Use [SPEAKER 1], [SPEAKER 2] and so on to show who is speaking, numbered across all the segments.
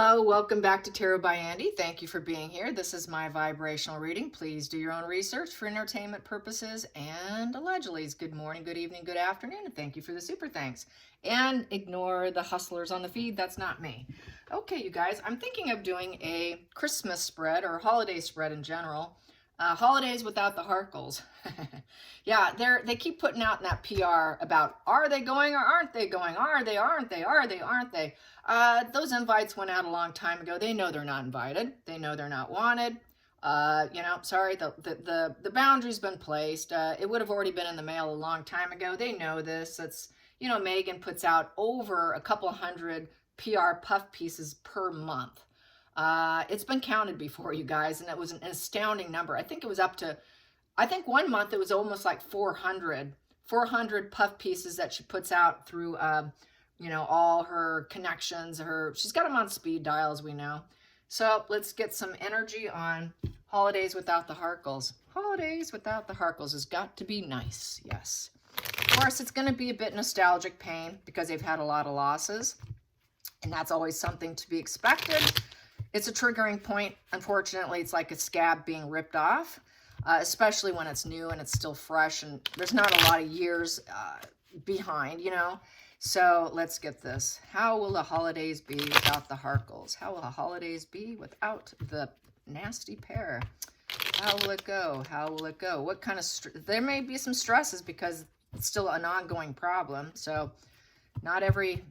[SPEAKER 1] Hello, welcome back to Tarot by Andy. Thank you for being here. This is my vibrational reading. Please do your own research for entertainment purposes and allegedly. Good morning, good evening, good afternoon, and thank you for the super thanks. And ignore the hustlers on the feed. That's not me. Okay, you guys, I'm thinking of doing a Christmas spread or holiday spread in general. Holidays without the Harkles. Yeah, they keep putting out in that PR about are they going or aren't they going? Are they, aren't they? Are they, aren't they? Those invites went out a long time ago. They know they're not invited. They know they're not wanted. Sorry, the boundary's been placed. It would have already been in the mail a long time ago. They know this. It's, Megan puts out over a couple hundred PR puff pieces per month. It's been counted before, you guys, and it was an astounding number. I think it was up to, I think one month it was almost like 400 puff pieces that she puts out through, all her connections. She's got them on speed dial, as we know. So let's get some energy on holidays without the Harkles. Holidays without the Harkles has got to be nice, yes. Of course, it's going to be a bit nostalgic pain because they've had a lot of losses, and that's always something to be expected. It's a triggering point. Unfortunately, it's like a scab being ripped off, especially when it's new and it's still fresh and there's not a lot of years behind, So let's get this. How will the holidays be without the Harkles? How will the holidays be without the nasty pair? How will it go? How will it go? What kind of there may be some stresses because it's still an ongoing problem. So not every,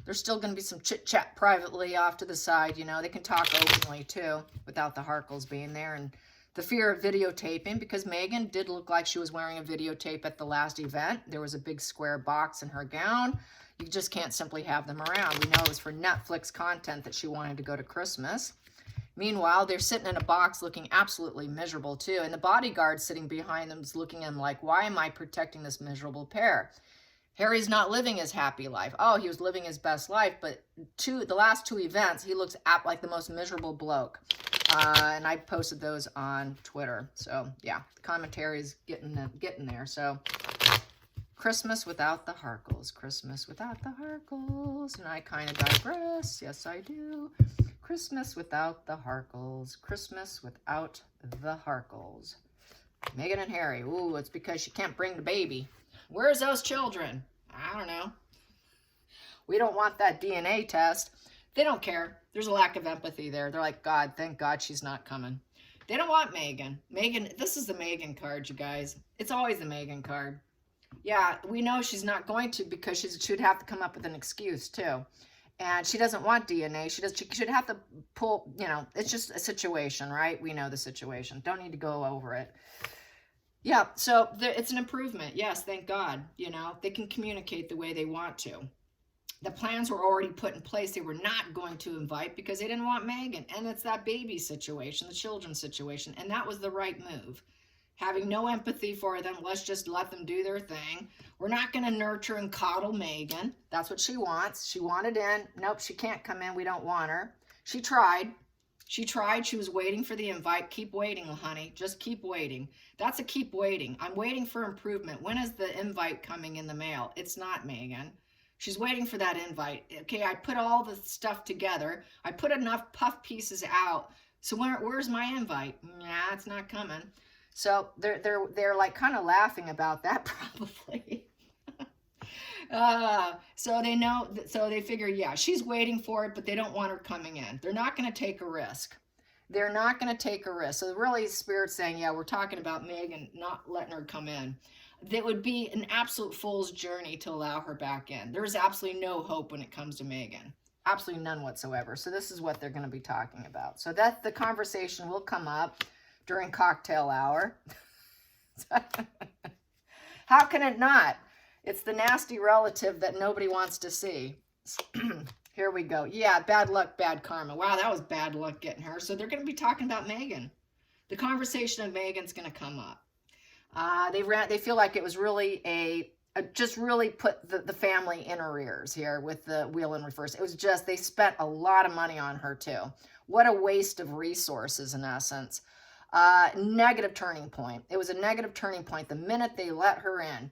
[SPEAKER 1] there's still going to be some chit chat privately off to the side. They can talk openly too without the Harkles being there. And the fear of videotaping, because Megan did look like she was wearing a videotape at the last event. There was a big square box in her gown. You just can't simply have them around. We know it was for Netflix content that she wanted to go to Christmas. Meanwhile, they're sitting in a box looking absolutely miserable too. And the bodyguard sitting behind them is looking at them like, why am I protecting this miserable pair? Harry's not living his happy life. Oh, he was living his best life, but the last two events, he looks like the most miserable bloke. And I posted those on Twitter. So yeah, the commentary is getting there. So Christmas without the Harkles. Christmas without the Harkles. And I kind of digress. Yes, I do. Christmas without the Harkles. Christmas without the Harkles. Meghan and Harry. Ooh, it's because she can't bring the baby. Where's those children? I don't know. We don't want that DNA test. They don't care. There's a lack of empathy there. They're like, God, thank God she's not coming. They don't want Megan. Megan, this is the Megan card, you guys. It's always the Megan card. Yeah, we know she's not going to because she'd have to come up with an excuse too. And she doesn't want DNA. She should have to pull, it's just a situation, right? We know the situation. Don't need to go over it. Yeah, so it's an improvement. Yes, thank God. They can communicate the way they want to. The plans were already put in place. They were not going to invite because they didn't want Megan. And it's that baby situation, the children's situation. And that was the right move. Having no empathy for them, let's just let them do their thing. We're not going to nurture and coddle Megan. That's what she wants. She wanted in. Nope, she can't come in. We don't want her. She tried. She tried. She was waiting for the invite. Keep waiting, honey. Just keep waiting. That's a keep waiting. I'm waiting for improvement. When is the invite coming in the mail? It's not, Megan. She's waiting for that invite. Okay, I put all the stuff together. I put enough puff pieces out. So where's my invite? Nah, it's not coming. So they're like kind of laughing about that probably. So they know, so they figure, yeah, she's waiting for it, but they don't want her coming in. They're not going to take a risk. They're not going to take a risk. So really Spirit's saying, yeah, we're talking about Megan not letting her come in. That would be an absolute fool's journey to allow her back in. There's absolutely no hope when it comes to Megan. Absolutely none whatsoever. So this is what they're going to be talking about. So that the conversation will come up during cocktail hour. How can it not? It's the nasty relative that nobody wants to see. Here we go. Yeah, bad luck, bad karma. Wow, that was bad luck getting her. So they're going to be talking about Megan. The conversation of Megan's going to come up. They feel like it was really just really put the family in arrears here with the wheel in reverse. It was just, they spent a lot of money on her too. What a waste of resources in essence. Negative turning point. It was a negative turning point the minute they let her in.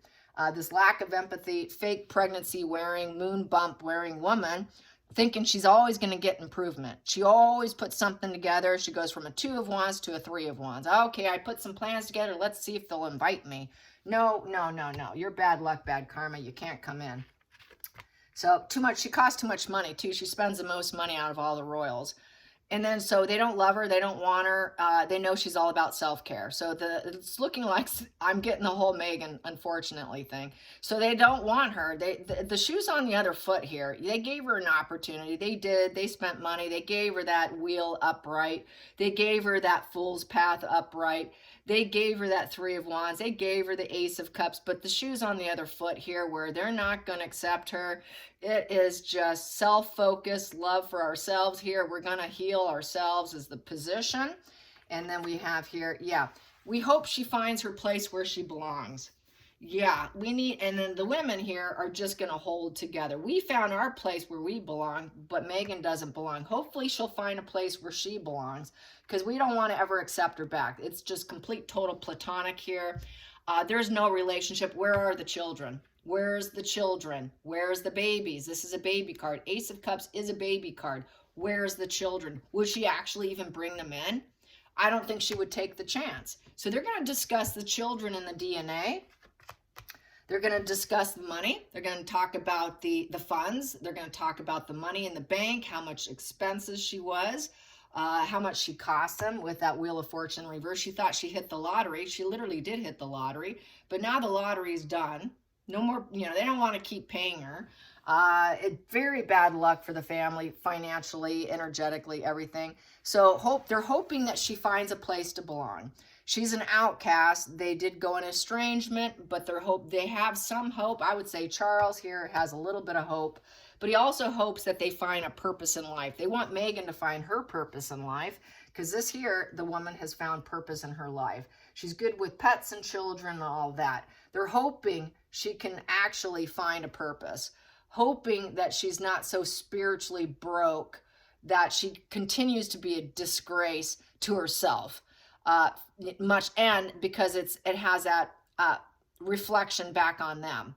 [SPEAKER 1] This lack of empathy, fake pregnancy wearing, moon bump wearing woman thinking she's always going to get improvement. She always puts something together. She goes from a 2 of Wands to a 3 of Wands. Okay, I put some plans together. Let's see if they'll invite me. No, no, no, no. You're bad luck, bad karma. You can't come in. So too much. She costs too much money too. She spends the most money out of all the royals. And then so they don't love her, they don't want her. They know she's all about self-care. So it's looking like I'm getting the whole Meghan, unfortunately, thing. So they don't want her. The shoe's on the other foot here. They gave her an opportunity. They did. They spent money. They gave her that wheel upright. They gave her that Fool's Path upright. They gave her that 3 of Wands. They gave her the Ace of Cups. But the shoe's on the other foot here where they're not going to accept her. It is just self-focused love for ourselves here. We're going to heal ourselves as the position. And then we have here, yeah, we hope she finds her place where she belongs. Yeah, we need, and then the women here are just going to hold together. We found our place where we belong, but Meghan doesn't belong. Hopefully she'll find a place where she belongs because we don't want to ever accept her back. It's just complete, total platonic here. There's no relationship. Where are the children? Where's the children? Where's the babies? This is a baby card. Ace of Cups is a baby card. Where's the children? Would she actually even bring them in? I don't think she would take the chance. So they're going to discuss the children and the DNA. They're going to discuss the money. They're going to talk about the funds. They're going to talk about the money in the bank, how much expenses she was, how much she cost them with that Wheel of Fortune reverse. She thought she hit the lottery. She literally did hit the lottery, but now the lottery is done. No more, they don't want to keep paying her. Very bad luck for the family, financially, energetically, everything. So they're hoping that she finds a place to belong. She's an outcast. They did go in estrangement, but they have some hope. I would say Charles here has a little bit of hope, but he also hopes that they find a purpose in life. They want Meghan to find her purpose in life because this here, the woman has found purpose in her life. She's good with pets and children and all that. They're hoping she can actually find a purpose, hoping that she's not so spiritually broke that she continues to be a disgrace to herself. And because it has that reflection back on them.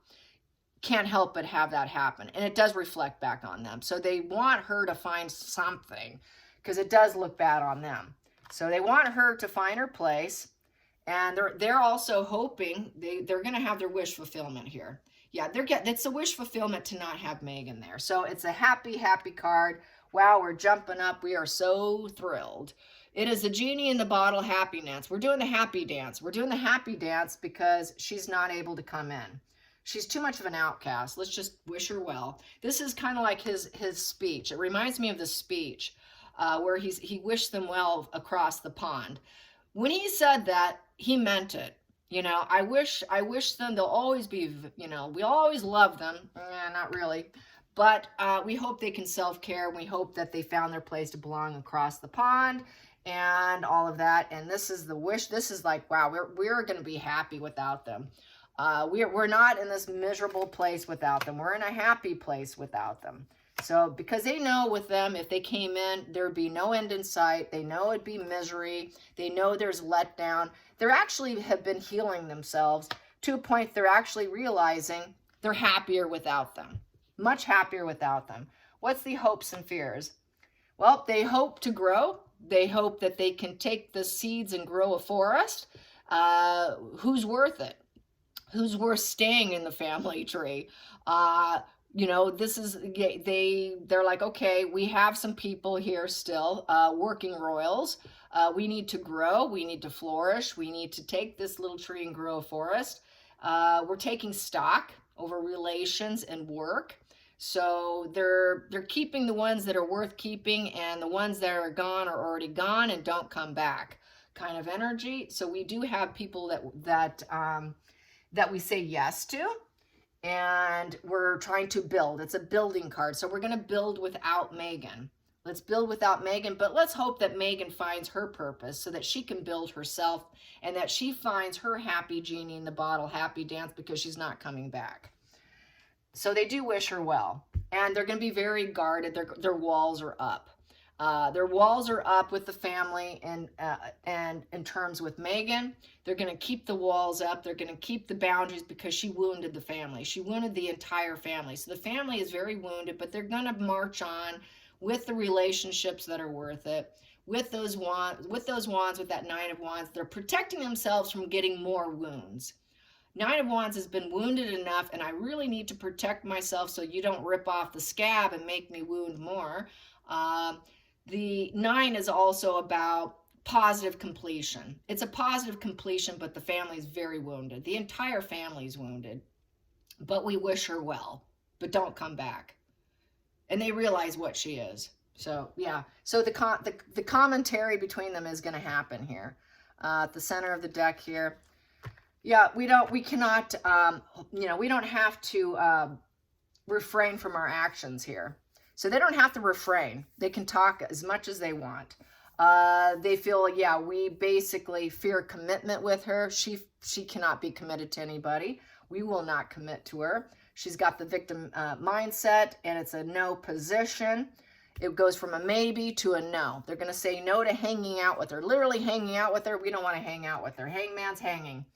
[SPEAKER 1] Can't help but have that happen. And it does reflect back on them. So they want her to find something because it does look bad on them. So they want her to find her place. And they're also hoping they're going to have their wish fulfillment here. Yeah, it's a wish fulfillment to not have Meghan there. So it's a happy, happy card. Wow, we're jumping up. We are so thrilled. It is a genie in the bottle happy dance. We're doing the happy dance. We're doing the happy dance because she's not able to come in. She's too much of an outcast. Let's just wish her well. This is kind of like his speech. It reminds me of the speech where he wished them well across the pond. When he said that, he meant it. I wish them, they'll always be, we always love them. Not really. But we hope they can self-care. We hope that they found their place to belong across the pond and all of that. And this is the wish. This is like, wow, we're going to be happy without them. We're not in this miserable place without them. We're in a happy place without them. So because they know with them, if they came in, there'd be no end in sight. They know it'd be misery. They know there's letdown. They're actually have been healing themselves to a point they're actually realizing they're happier without them. Much happier without them. What's the hopes and fears? Well, they hope to grow. They hope that they can take the seeds and grow a forest. Who's worth it? Who's worth staying in the family tree? This is, they're like, okay, we have some people here still, working royals. We need to grow. We need to flourish. We need to take this little tree and grow a forest. We're taking stock over relations and work. So they're keeping the ones that are worth keeping, and the ones that are gone are already gone and don't come back kind of energy. So we do have people that we say yes to, and we're trying to build. It's a building card. So we're going to build without Meghan. Let's build without Meghan, but let's hope that Meghan finds her purpose so that she can build herself and that she finds her happy genie in the bottle, happy dance, because she's not coming back. So they do wish her well, and they're going to be very guarded. Their walls are up. Their walls are up with the family, and in terms with Meghan, they're going to keep the walls up. They're going to keep the boundaries because she wounded the family. She wounded the entire family. So the family is very wounded, but they're going to march on with the relationships that are worth it. With those wands, with that Nine of Wands, they're protecting themselves from getting more wounds. Nine of Wands has been wounded enough, and I really need to protect myself so you don't rip off the scab and make me wound more. The 9 is also about positive completion. It's a positive completion, but the family is very wounded. The entire family is wounded, but we wish her well, but don't come back. And they realize what she is. So yeah, so the commentary between them is going to happen here. At the center of the deck here. Yeah, we cannot, we don't have to refrain from our actions here. So they don't have to refrain. They can talk as much as they want. They feel, yeah, we basically fear commitment with her. She cannot be committed to anybody. We will not commit to her. She's got the victim mindset, and it's a no position. It goes from a maybe to a no. They're going to say no to hanging out with her. Literally hanging out with her. We don't want to hang out with her. Hangman's hanging.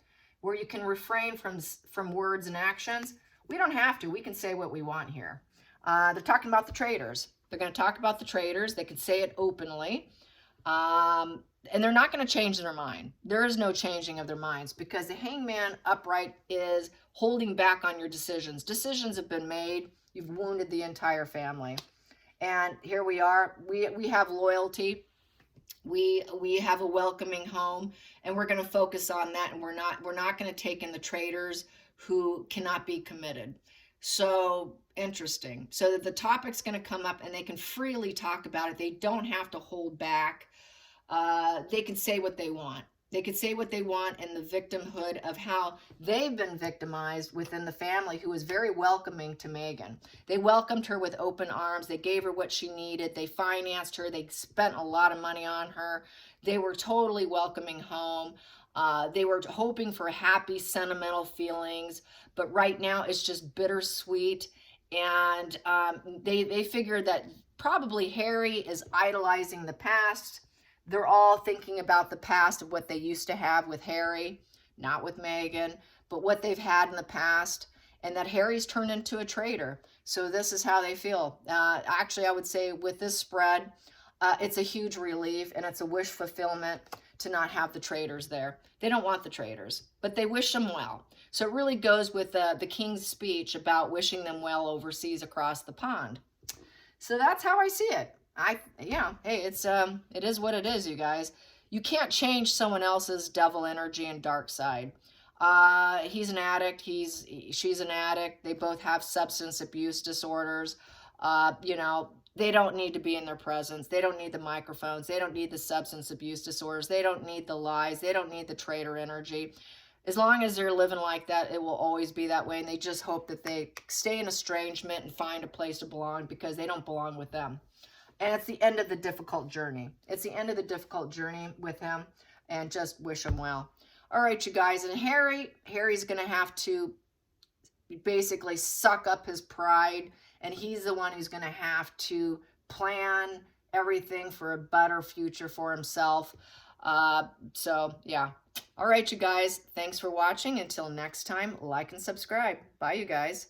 [SPEAKER 1] Where you can refrain from words and actions. We don't have to. We can say what we want here. They're talking about the traitors. They're going to talk about the traitors. They could say it openly. And they're not going to change their mind. There is no changing of their minds because the Hangman upright is holding back on your decisions. Decisions have been made. You've wounded the entire family. And here we are. We have loyalty. We have a welcoming home, and we're going to focus on that. And we're not going to take in the traitors who cannot be committed. So interesting. So the topic's going to come up, and they can freely talk about it. They don't have to hold back. They can say what they want. They could say what they want, and the victimhood of how they've been victimized within the family, who was very welcoming to Meghan. They welcomed her with open arms. They gave her what she needed. They financed her. They spent a lot of money on her. They were totally welcoming home. They were hoping for happy, sentimental feelings, but right now it's just bittersweet. And they figured that probably Harry is idolizing the past. They're all thinking about the past of what they used to have with Harry, not with Meghan, but what they've had in the past, and that Harry's turned into a traitor. So this is how they feel. Actually, I would say with this spread, it's a huge relief, and it's a wish fulfillment to not have the traitors there. They don't want the traitors, but they wish them well. So it really goes with the King's speech about wishing them well overseas across the pond. So that's how I see it. Hey, it is what it is, you guys. You can't change someone else's devil energy and dark side. He's an addict. She's an addict. They both have substance abuse disorders. They don't need to be in their presence. They don't need the microphones. They don't need the substance abuse disorders. They don't need the lies. They don't need the traitor energy. As long as they're living like that, it will always be that way. And they just hope that they stay in estrangement and find a place to belong, because they don't belong with them. And it's the end of the difficult journey. It's the end of the difficult journey with him, and just wish him well. All right, you guys. And Harry's going to have to basically suck up his pride, and he's the one who's going to have to plan everything for a better future for himself. So, yeah. All right, you guys. Thanks for watching. Until next time, like and subscribe. Bye, you guys.